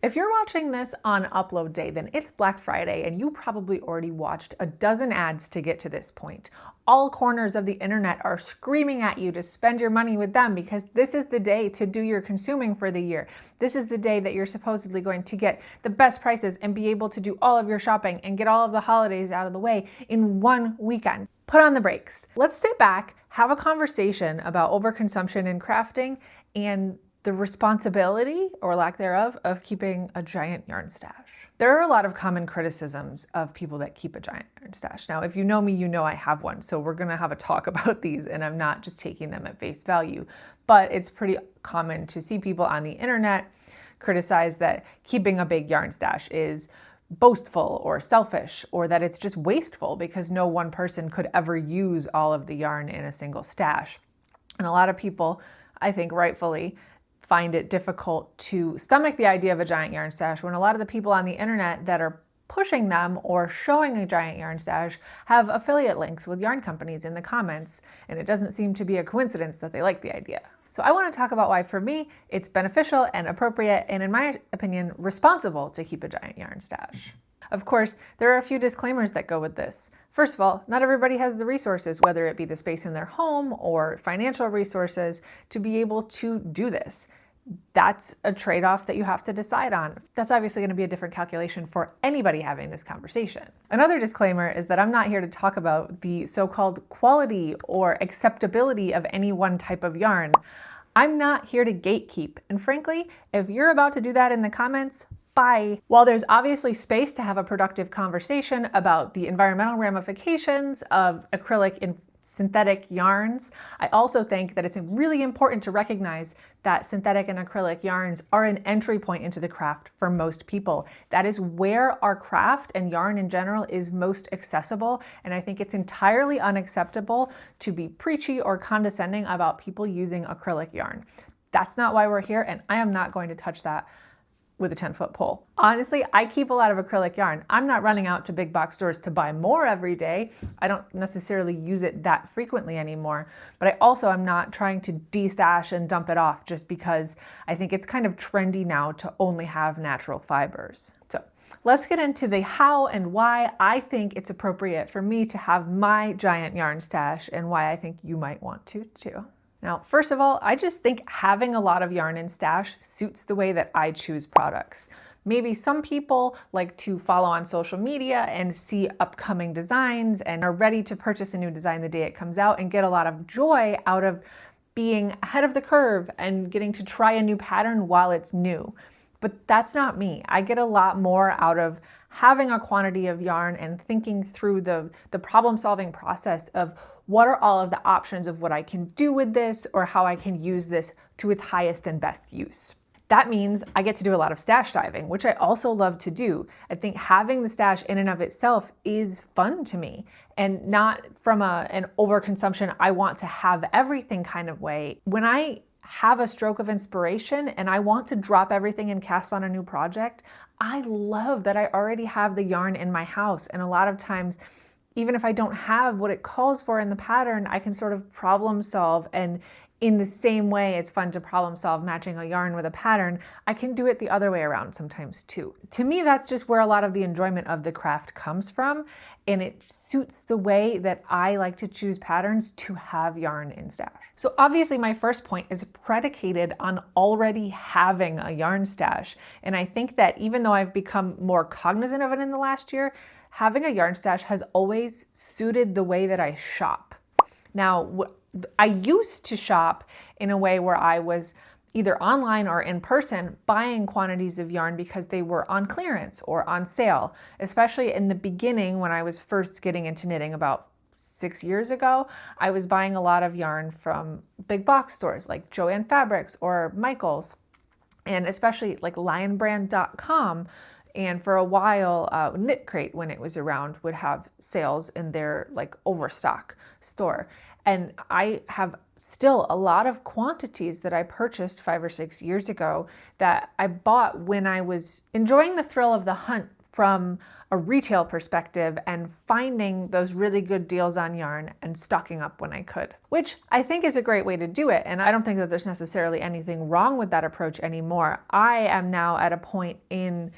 If you're watching this on upload day, then it's Black Friday and you probably already watched a dozen ads to get to this point. All corners of the internet are screaming at you to spend your money with them because this is the day to do your consuming for the year. This is the day that you're supposedly going to get the best prices and be able to do all of your shopping and get all of the holidays out of the way in one weekend. Put on the brakes. Let's sit back, have a conversation about overconsumption in crafting and the responsibility, or lack thereof, of keeping a giant yarn stash. There are a lot of common criticisms of people that keep a giant yarn stash. Now, if you know me, you know I have one, so we're gonna have a talk about these, and I'm not just taking them at face value, but it's pretty common to see people on the internet criticize that keeping a big yarn stash is boastful or selfish, or that it's just wasteful because no one person could ever use all of the yarn in a single stash. And a lot of people, I think rightfully, find it difficult to stomach the idea of a giant yarn stash when a lot of the people on the internet that are pushing them or showing a giant yarn stash have affiliate links with yarn companies in the comments, and it doesn't seem to be a coincidence that they like the idea. So I want to talk about why, for me, it's beneficial and appropriate and, in my opinion, responsible to keep a giant yarn stash. Of course, there are a few disclaimers that go with this. First of all, not everybody has the resources, whether it be the space in their home or financial resources, to be able to do this. That's a trade-off that you have to decide on. That's obviously going to be a different calculation for anybody having this conversation. Another disclaimer is that I'm not here to talk about the so-called quality or acceptability of any one type of yarn. I'm not here to gatekeep. And frankly, if you're about to do that in the comments, bye. While there's obviously space to have a productive conversation about the environmental ramifications of acrylic and synthetic yarns, I also think that it's really important to recognize that synthetic and acrylic yarns are an entry point into the craft for most people. That is where our craft and yarn in general is most accessible, and I think it's entirely unacceptable to be preachy or condescending about people using acrylic yarn. That's not why we're here, and I am not going to touch that with a 10-foot pole. Honestly, I keep a lot of acrylic yarn. I'm not running out to big box stores to buy more every day. I don't necessarily use it that frequently anymore, but I also am not trying to de-stash and dump it off just because I think it's kind of trendy now to only have natural fibers. So let's get into the how and why I think it's appropriate for me to have my giant yarn stash and why I think you might want to too. Now, first of all, I just think having a lot of yarn in stash suits the way that I choose products. Maybe some people like to follow on social media and see upcoming designs and are ready to purchase a new design the day it comes out and get a lot of joy out of being ahead of the curve and getting to try a new pattern while it's new. But that's not me. I get a lot more out of having a quantity of yarn and thinking through the problem-solving process of what are all of the options of what I can do with this or how I can use this to its highest and best use. That means I get to do a lot of stash diving, which I also love to do. I think having the stash in and of itself is fun to me, and not from an overconsumption, I want to have everything kind of way. When I have a stroke of inspiration and I want to drop everything and cast on a new project, I love that I already have the yarn in my house. And a lot of times, even if I don't have what it calls for in the pattern, I can sort of problem solve. And in the same way it's fun to problem solve matching a yarn with a pattern, I can do it the other way around sometimes too. To me, that's just where a lot of the enjoyment of the craft comes from. And it suits the way that I like to choose patterns to have yarn in stash. So obviously my first point is predicated on already having a yarn stash. And I think that even though I've become more cognizant of it in the last year, having a yarn stash has always suited the way that I shop. Now, I used to shop in a way where I was either online or in person buying quantities of yarn because they were on clearance or on sale, especially in the beginning when I was first getting into knitting about 6 years ago. I was buying a lot of yarn from big box stores like Joann Fabrics or Michaels, and especially like lionbrand.com. And for a while, Knit Crate, when it was around, would have sales in their like overstock store. And I have still a lot of quantities that I purchased 5 or 6 years ago that I bought when I was enjoying the thrill of the hunt from a retail perspective and finding those really good deals on yarn and stocking up when I could, which I think is a great way to do it. And I don't think that there's necessarily anything wrong with that approach anymore. I am now at a point in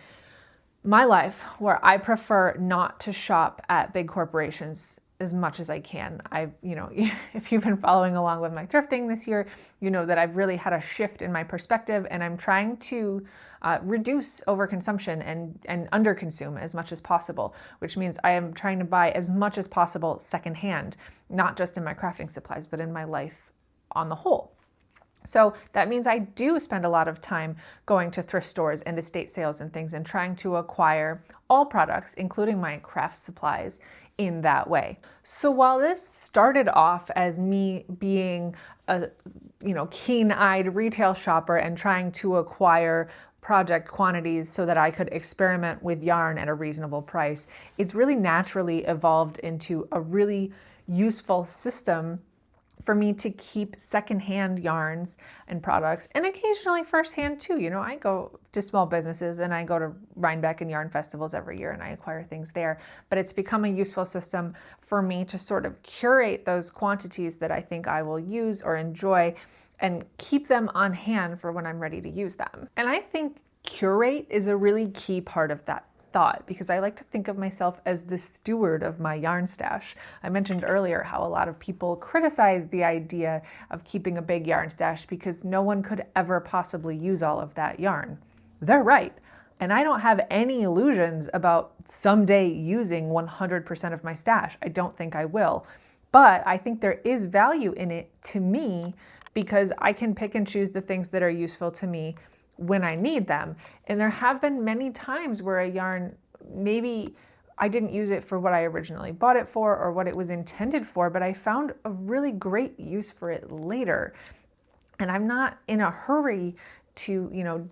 my life where I prefer not to shop at big corporations as much as I can. If you've been following along with my thrifting this year, you know that I've really had a shift in my perspective, and I'm trying to reduce overconsumption and underconsume as much as possible, which means I am trying to buy as much as possible secondhand, not just in my crafting supplies, but in my life on the whole. So that means I do spend a lot of time going to thrift stores and estate sales and things and trying to acquire all products, including my craft supplies, in that way. So while this started off as me being a keen-eyed retail shopper and trying to acquire project quantities so that I could experiment with yarn at a reasonable price, it's really naturally evolved into a really useful system for me to keep secondhand yarns and products, and occasionally firsthand too. I go to small businesses and I go to Rhinebeck and yarn festivals every year and I acquire things there. But it's become a useful system for me to sort of curate those quantities that I think I will use or enjoy and keep them on hand for when I'm ready to use them. And I think curate is a really key part of that thought, because I like to think of myself as the steward of my yarn stash. I mentioned earlier how a lot of people criticize the idea of keeping a big yarn stash because no one could ever possibly use all of that yarn. They're right. And I don't have any illusions about someday using 100% of my stash. I don't think I will. But I think there is value in it to me because I can pick and choose the things that are useful to me when I need them. And there have been many times where a yarn, maybe I didn't use it for what I originally bought it for or what it was intended for, but I found a really great use for it later. And I'm not in a hurry to,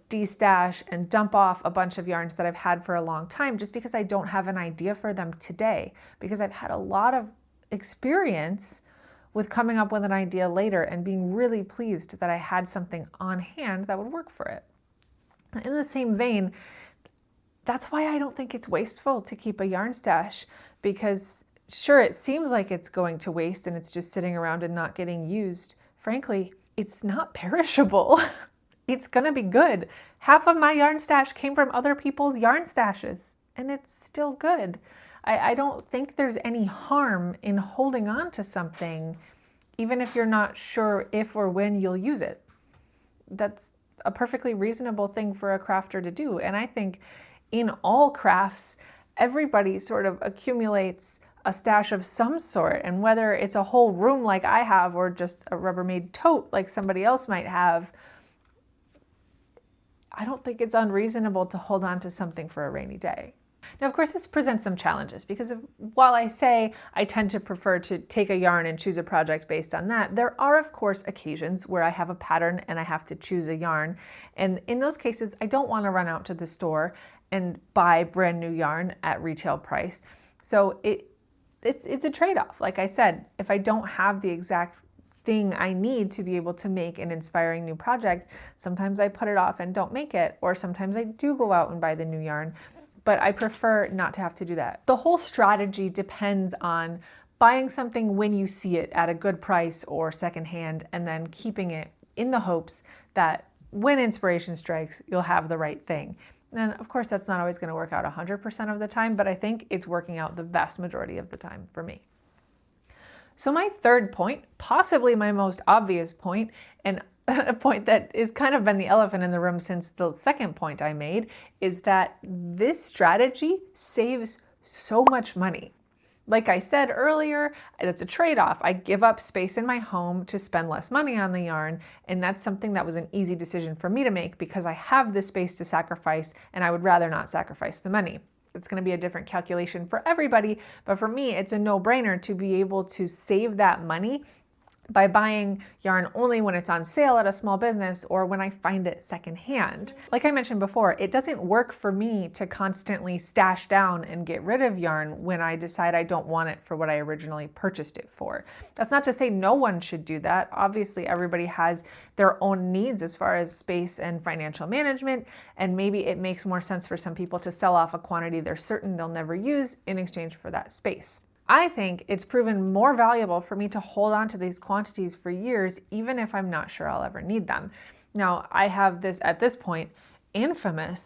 destash and dump off a bunch of yarns that I've had for a long time just because I don't have an idea for them today, because I've had a lot of experience with coming up with an idea later and being really pleased that I had something on hand that would work for it. In the same vein, that's why I don't think it's wasteful to keep a yarn stash, because sure, it seems like it's going to waste and it's just sitting around and not getting used. Frankly, it's not perishable. It's gonna be good. Half of my yarn stash came from other people's yarn stashes, and it's still good. I don't think there's any harm in holding on to something, even if you're not sure if or when you'll use it. That's a perfectly reasonable thing for a crafter to do. And I think in all crafts, everybody sort of accumulates a stash of some sort. And whether it's a whole room like I have or just a Rubbermaid tote like somebody else might have, I don't think it's unreasonable to hold on to something for a rainy day. Now, of course, this presents some challenges because while I say I tend to prefer to take a yarn and choose a project based on that, there are, of course, occasions where I have a pattern and I have to choose a yarn. And in those cases, I don't want to run out to the store and buy brand new yarn at retail price. So it's a trade-off. Like I said, if I don't have the exact thing I need to be able to make an inspiring new project, sometimes I put it off and don't make it, or sometimes I do go out and buy the new yarn. But I prefer not to have to do that. The whole strategy depends on buying something when you see it at a good price or secondhand, and then keeping it in the hopes that when inspiration strikes, you'll have the right thing. And of course, that's not always going to work out 100% of the time, but I think it's working out the vast majority of the time for me. So my third point, possibly my most obvious point, and a point that has kind of been the elephant in the room since the second point I made, is that this strategy saves so much money. Like I said earlier, it's a trade-off. I give up space in my home to spend less money on the yarn, and that's something that was an easy decision for me to make because I have the space to sacrifice, and I would rather not sacrifice the money. It's going to be a different calculation for everybody, but for me, it's a no-brainer to be able to save that money by buying yarn only when it's on sale at a small business or when I find it secondhand. Like I mentioned before, it doesn't work for me to constantly stash down and get rid of yarn when I decide I don't want it for what I originally purchased it for. That's not to say no one should do that. Obviously, everybody has their own needs as far as space and financial management, and maybe it makes more sense for some people to sell off a quantity they're certain they'll never use in exchange for that space. I think it's proven more valuable for me to hold on to these quantities for years, even if I'm not sure I'll ever need them. Now, I have this, at this point, infamous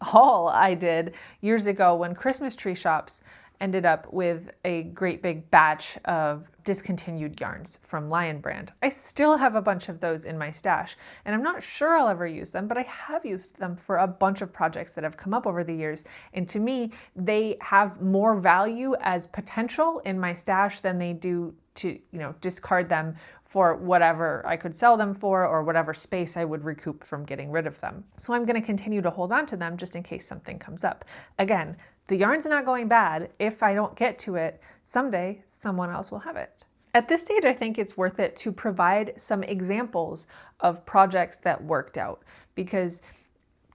haul I did years ago when Christmas tree shops ended up with a great big batch of discontinued yarns from Lion Brand. I still have a bunch of those in my stash, and I'm not sure I'll ever use them, but I have used them for a bunch of projects that have come up over the years. And to me, they have more value as potential in my stash than they do to, discard them for whatever I could sell them for or whatever space I would recoup from getting rid of them. So I'm going to continue to hold on to them just in case something comes up. Again, the yarn's not going bad. If I don't get to it, someday someone else will have it. At this stage, I think it's worth it to provide some examples of projects that worked out, because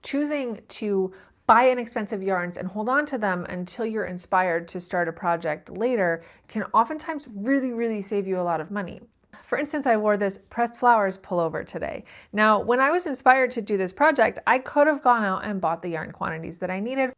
choosing to buy inexpensive yarns and hold on to them until you're inspired to start a project later can oftentimes really, really save you a lot of money. For instance, I wore this pressed flowers pullover today. Now, when I was inspired to do this project, I could have gone out and bought the yarn quantities that I needed.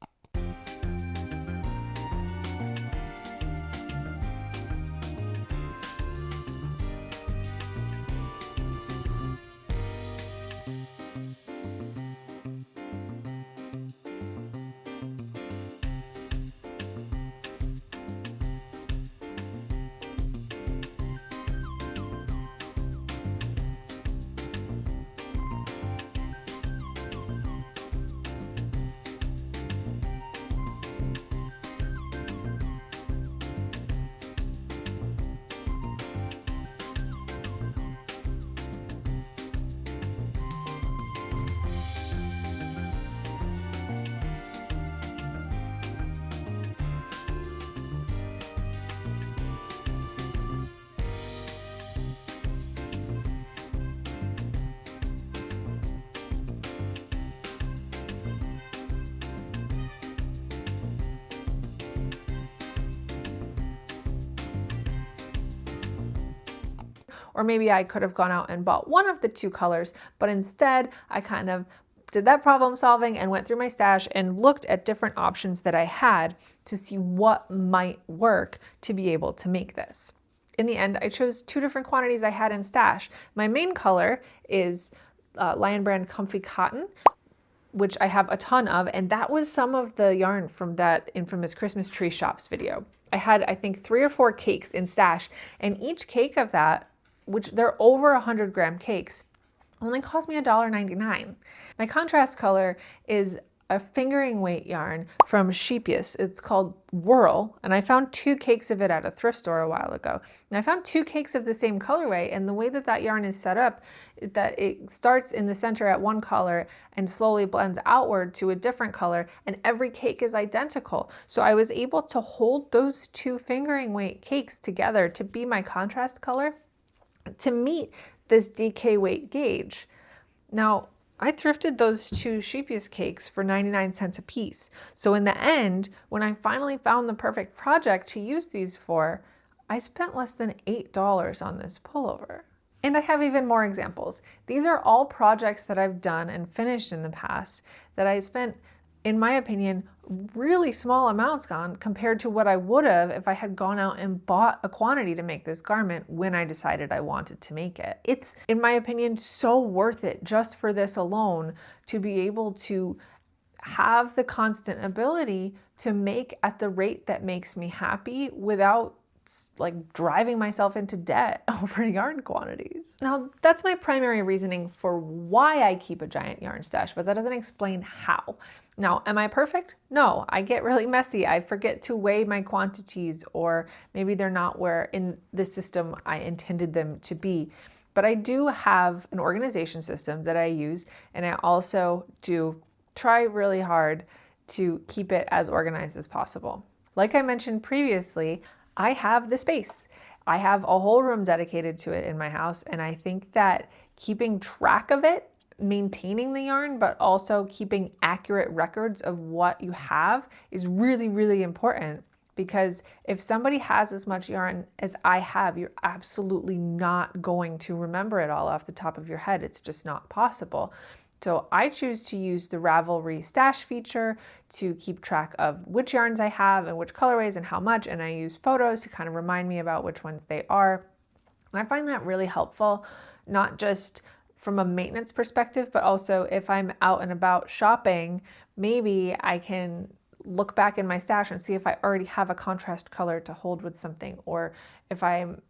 Or maybe I could have gone out and bought one of the two colors, but instead I kind of did that problem solving and went through my stash and looked at different options that I had to see what might work to be able to make this. In the end, I chose two different quantities I had in stash. My main color is Lion Brand Comfy Cotton, which I have a ton of, and that was some of the yarn from that infamous Christmas tree shops video. I had, I think, 3 or 4 cakes in stash, and each cake of that, which they're over 100-gram cakes, only cost me $1.99. My contrast color is a fingering weight yarn from Sheepius. It's called Whirl, and I found 2 cakes of it at a thrift store a while ago. And I found 2 cakes of the same colorway, and the way that that yarn is set up is that it starts in the center at one color and slowly blends outward to a different color, and every cake is identical. So I was able to hold those 2 fingering weight cakes together to be my contrast color to meet this DK weight gauge. Now, I thrifted those 2 Sheepius cakes for 99 cents a piece. So in the end, when I finally found the perfect project to use these for, I spent less than $8 on this pullover. And I have even more examples. These are all projects that I've done and finished in the past that I spent, in my opinion, really small amounts on compared to what I would have if I had gone out and bought a quantity to make this garment when I decided I wanted to make it. It's, in my opinion, so worth it just for this alone to be able to have the constant ability to make at the rate that makes me happy without like driving myself into debt over yarn quantities. Now, that's my primary reasoning for why I keep a giant yarn stash, but that doesn't explain how. Now, am I perfect? No, I get really messy. I forget to weigh my quantities, or maybe they're not where in the system I intended them to be. But I do have an organization system that I use, and I also do try really hard to keep it as organized as possible. Like I mentioned previously, I have the space. I have a whole room dedicated to it in my house, and I think that keeping track of it, maintaining the yarn, but also keeping accurate records of what you have is really, really important. Because if somebody has as much yarn as I have, you're absolutely not going to remember it all off the top of your head. It's just not possible. So I choose to use the Ravelry stash feature to keep track of which yarns I have and which colorways and how much, and I use photos to kind of remind me about which ones they are. And I find that really helpful, not just from a maintenance perspective, but also if I'm out and about shopping, maybe I can look back in my stash and see if I already have a contrast color to hold with something, or if I'm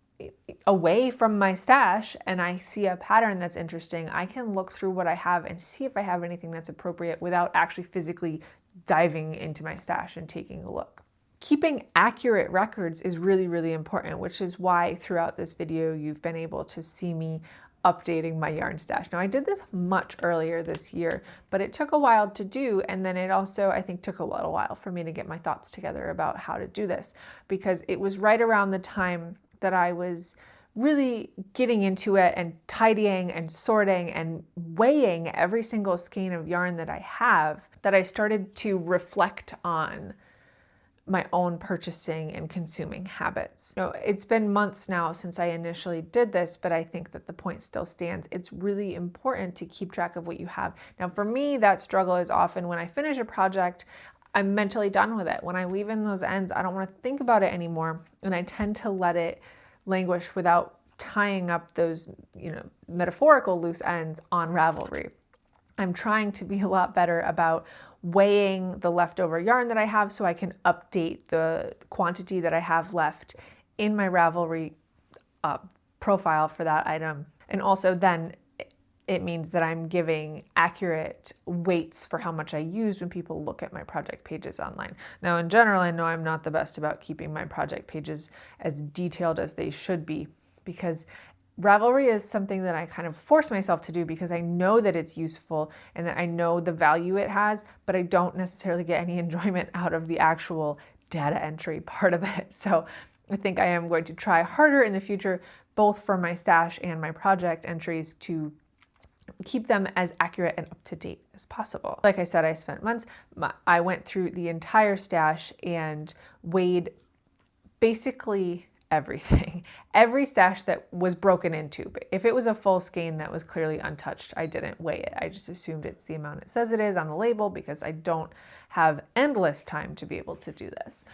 away from my stash and I see a pattern that's interesting, I can look through what I have and see if I have anything that's appropriate without actually physically diving into my stash and taking a look. Keeping accurate records is really, really important, which is why throughout this video you've been able to see me updating my yarn stash. Now I did this much earlier this year, but it took a while to do, and then it also, I think, took a little while for me to get my thoughts together about how to do this, because it was right around the time that I was really getting into it and tidying and sorting and weighing every single skein of yarn that I have, that I started to reflect on my own purchasing and consuming habits. It's been months now since I initially did this, but I think that the point still stands. It's really important to keep track of what you have. Now, for me, that struggle is often when I finish a project, I'm mentally done with it. When I leave in those ends, I don't want to think about it anymore, and I tend to let it languish without tying up those, metaphorical loose ends on Ravelry. I'm trying to be a lot better about weighing the leftover yarn that I have so I can update the quantity that I have left in my Ravelry profile for that item. And also then it means that I'm giving accurate weights for how much I use when people look at my project pages online. Now, in general, I know I'm not the best about keeping my project pages as detailed as they should be, because Ravelry is something that I kind of force myself to do because I know that it's useful and that I know the value it has, but I don't necessarily get any enjoyment out of the actual data entry part of it. So I think I am going to try harder in the future, both for my stash and my project entries, to keep them as accurate and up to date as possible. Like I said, I spent months. I went through the entire stash and weighed basically everything. Every stash that was broken into. But if it was a full skein that was clearly untouched, I didn't weigh it. I just assumed it's the amount it says it is on the label because I don't have endless time to be able to do this.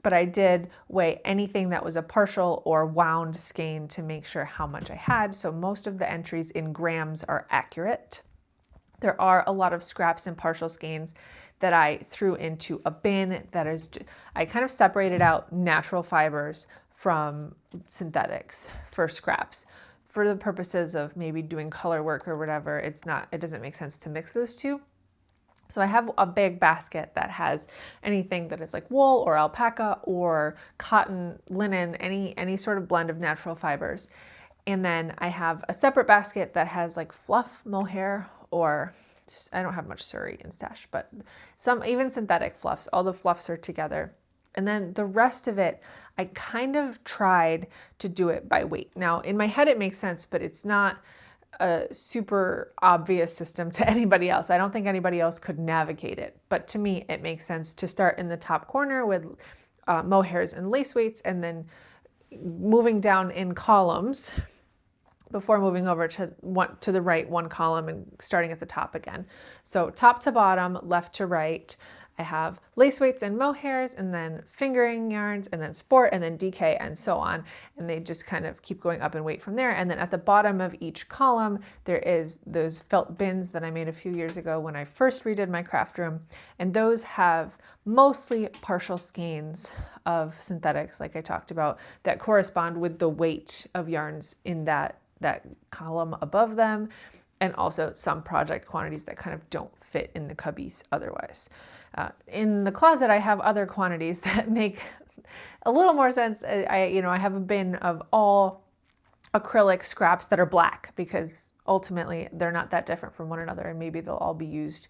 But I did weigh anything that was a partial or wound skein to make sure how much I had. So most of the entries in grams are accurate. There are a lot of scraps and partial skeins that I threw into a bin that is, I kind of separated out natural fibers from synthetics for scraps. For the purposes of maybe doing color work or whatever, it doesn't make sense to mix those two. So I have a big basket that has anything that is like wool or alpaca or cotton, linen, any sort of blend of natural fibers. And then I have a separate basket that has like fluff, mohair, or I don't have much Surrey in stash, but some even synthetic fluffs. All the fluffs are together. And then the rest of it, I kind of tried to do it by weight. Now, in my head, it makes sense, but it's not a super obvious system to anybody else. I don't think anybody else could navigate it. But to me, it makes sense to start in the top corner with mohairs and lace weights, and then moving down in columns before moving over to the right one column and starting at the top again. So top to bottom, left to right, I have lace weights and mohairs, and then fingering yarns, and then sport, and then DK, and so on. And they just kind of keep going up in weight from there. And then at the bottom of each column, there is those felt bins that I made a few years ago when I first redid my craft room. And those have mostly partial skeins of synthetics, like I talked about, that correspond with the weight of yarns in that column above them, and also some project quantities that kind of don't fit in the cubbies otherwise. In the closet, I have other quantities that make a little more sense. I have a bin of all acrylic scraps that are black because ultimately they're not that different from one another, and maybe they'll all be used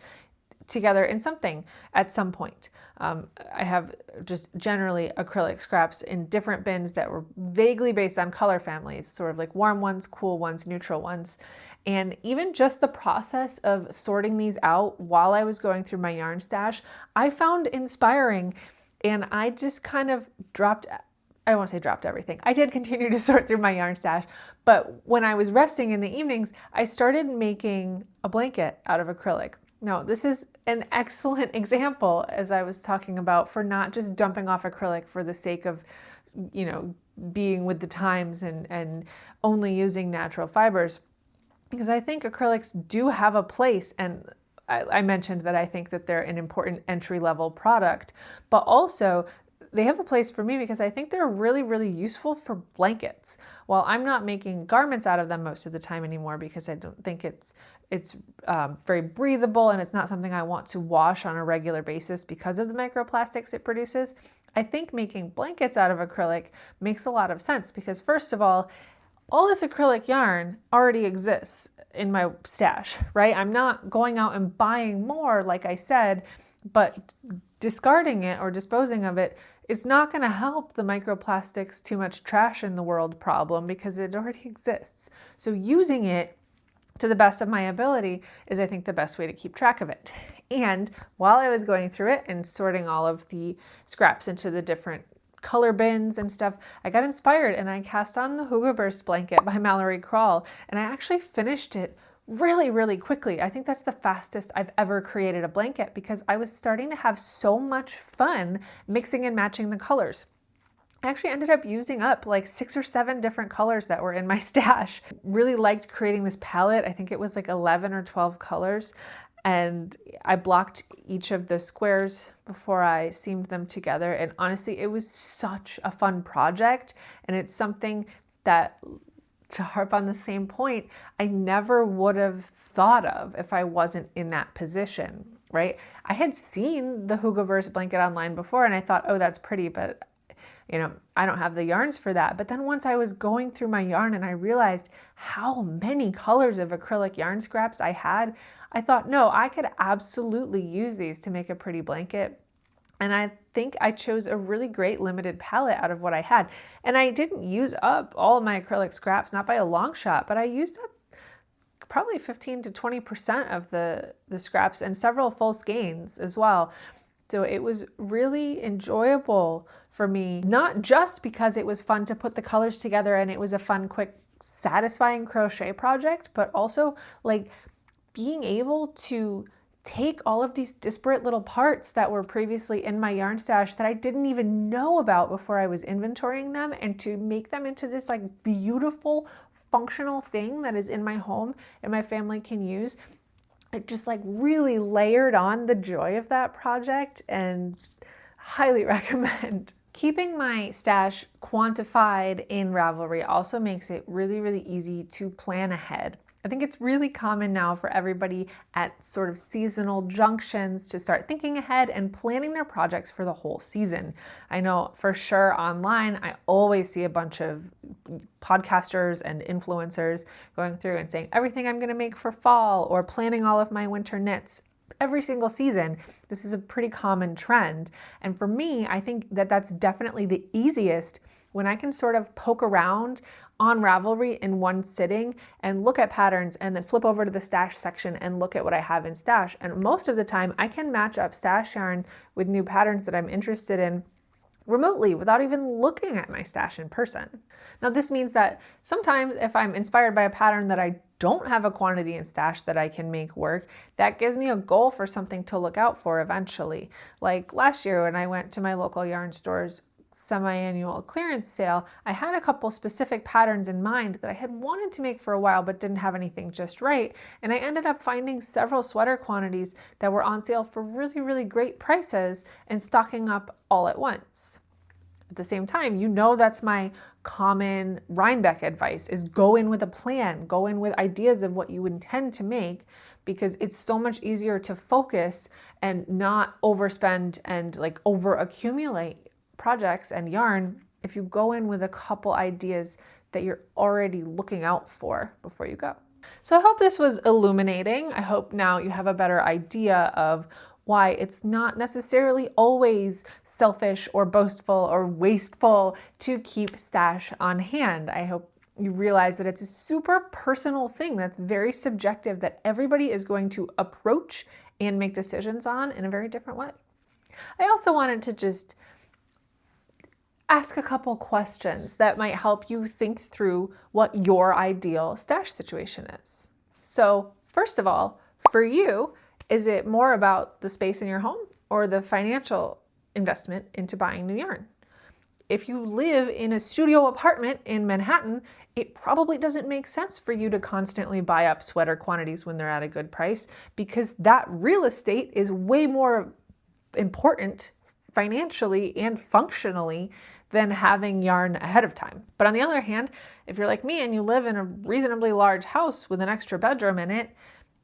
together in something at some point. I have just generally acrylic scraps in different bins that were vaguely based on color families, sort of like warm ones, cool ones, neutral ones. And even just the process of sorting these out while I was going through my yarn stash, I found inspiring. And I just kind of I won't say dropped everything. I did continue to sort through my yarn stash, but when I was resting in the evenings, I started making a blanket out of acrylic. Now, this is an excellent example, as I was talking about, for not just dumping off acrylic for the sake of, being with the times and only using natural fibers, because I think acrylics do have a place, and I mentioned that I think that they're an important entry-level product, but also they have a place for me because I think they're really, really useful for blankets. While I'm not making garments out of them most of the time anymore because I don't think it's very breathable and it's not something I want to wash on a regular basis because of the microplastics it produces, I think making blankets out of acrylic makes a lot of sense because, first of all this acrylic yarn already exists in my stash, right? I'm not going out and buying more, like I said, but discarding it or disposing of it is not going to help the microplastics too much trash in the world problem because it already exists. So using it to the best of my ability is, I think, the best way to keep track of it. And while I was going through it and sorting all of the scraps into the different color bins and stuff, I got inspired and I cast on the Hugo Burst blanket by Mallory Crawl, and I actually finished it really, really quickly. I think that's the fastest I've ever created a blanket because I was starting to have so much fun mixing and matching the colors. I actually ended up using up like 6 or 7 different colors that were in my stash. Really liked creating this palette. I think it was like 11 or 12 colors. And I blocked each of the squares before I seamed them together. And honestly, it was such a fun project. And it's something that, to harp on the same point, I never would have thought of if I wasn't in that position, right? I had seen the Hugo Burst blanket online before and I thought, oh, that's pretty, but I don't have the yarns for that. But then once I was going through my yarn and I realized how many colors of acrylic yarn scraps I had, I thought, no, I could absolutely use these to make a pretty blanket. And I think I chose a really great limited palette out of what I had. And I didn't use up all of my acrylic scraps, not by a long shot, but I used up probably 15 to 20% of the scraps and several full skeins as well. So it was really enjoyable for me, not just because it was fun to put the colors together and it was a fun, quick, satisfying crochet project, but also like being able to take all of these disparate little parts that were previously in my yarn stash that I didn't even know about before I was inventorying them, and to make them into this like beautiful, functional thing that is in my home and my family can use. It just like really layered on the joy of that project, and highly recommend. Keeping my stash quantified in Ravelry also makes it really, really easy to plan ahead. I think it's really common now for everybody at sort of seasonal junctions to start thinking ahead and planning their projects for the whole season. I know for sure online, I always see a bunch of podcasters and influencers going through and saying everything I'm going to make for fall, or planning all of my winter knits. Every single season, this is a pretty common trend. And for me, I think that that's definitely the easiest when I can sort of poke around on Ravelry in one sitting and look at patterns and then flip over to the stash section and look at what I have in stash. And most of the time I can match up stash yarn with new patterns that I'm interested in remotely without even looking at my stash in person. Now this means that sometimes if I'm inspired by a pattern that I don't have a quantity in stash that I can make work, that gives me a goal for something to look out for eventually. Like last year when I went to my local yarn store's semi-annual clearance sale, I had a couple specific patterns in mind that I had wanted to make for a while but didn't have anything just right. And I ended up finding several sweater quantities that were on sale for really, really great prices and stocking up all at once. At the same time, that's my common Rhinebeck advice, is go in with a plan, go in with ideas of what you intend to make, because it's so much easier to focus and not overspend and like over accumulate projects and yarn if you go in with a couple ideas that you're already looking out for before you go. So I hope this was illuminating. I hope now you have a better idea of why it's not necessarily always selfish or boastful or wasteful to keep stash on hand. I hope you realize that it's a super personal thing that's very subjective, that everybody is going to approach and make decisions on in a very different way. I also wanted to just ask a couple questions that might help you think through what your ideal stash situation is. So first of all, for you, is it more about the space in your home or the financial investment into buying new yarn? If you live in a studio apartment in Manhattan, it probably doesn't make sense for you to constantly buy up sweater quantities when they're at a good price, because that real estate is way more important financially and functionally than having yarn ahead of time. But on the other hand, if you're like me and you live in a reasonably large house with an extra bedroom in it,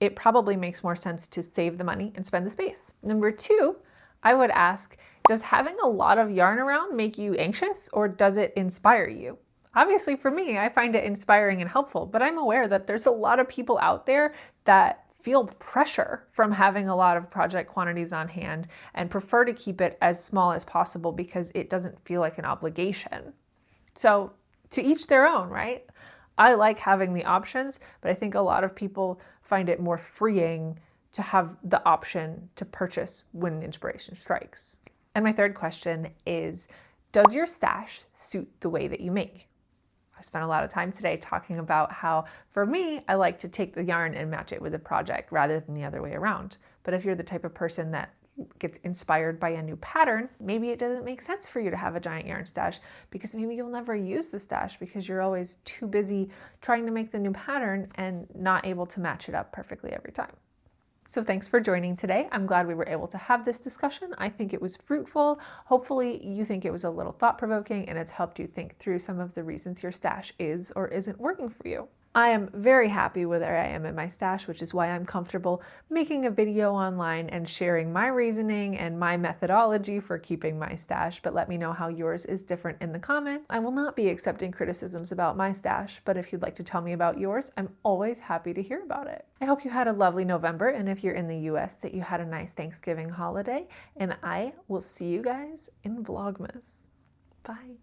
it probably makes more sense to save the money and spend the space. Number two, I would ask, does having a lot of yarn around make you anxious, or does it inspire you? Obviously for me, I find it inspiring and helpful, but I'm aware that there's a lot of people out there that feel pressure from having a lot of project quantities on hand and prefer to keep it as small as possible because it doesn't feel like an obligation. So to each their own, right? I like having the options, but I think a lot of people find it more freeing to have the option to purchase when inspiration strikes. And my third question is, does your stash suit the way that you make? I spent a lot of time today talking about how, for me, I like to take the yarn and match it with a project rather than the other way around. But if you're the type of person that gets inspired by a new pattern, maybe it doesn't make sense for you to have a giant yarn stash, because maybe you'll never use the stash because you're always too busy trying to make the new pattern and not able to match it up perfectly every time. So thanks for joining today. I'm glad we were able to have this discussion. I think it was fruitful. Hopefully you think it was a little thought-provoking and it's helped you think through some of the reasons your stash is or isn't working for you. I am very happy with where I am in my stash, which is why I'm comfortable making a video online and sharing my reasoning and my methodology for keeping my stash, but let me know how yours is different in the comments. I will not be accepting criticisms about my stash, but if you'd like to tell me about yours, I'm always happy to hear about it. I hope you had a lovely November, and if you're in the US, that you had a nice Thanksgiving holiday, and I will see you guys in Vlogmas. Bye.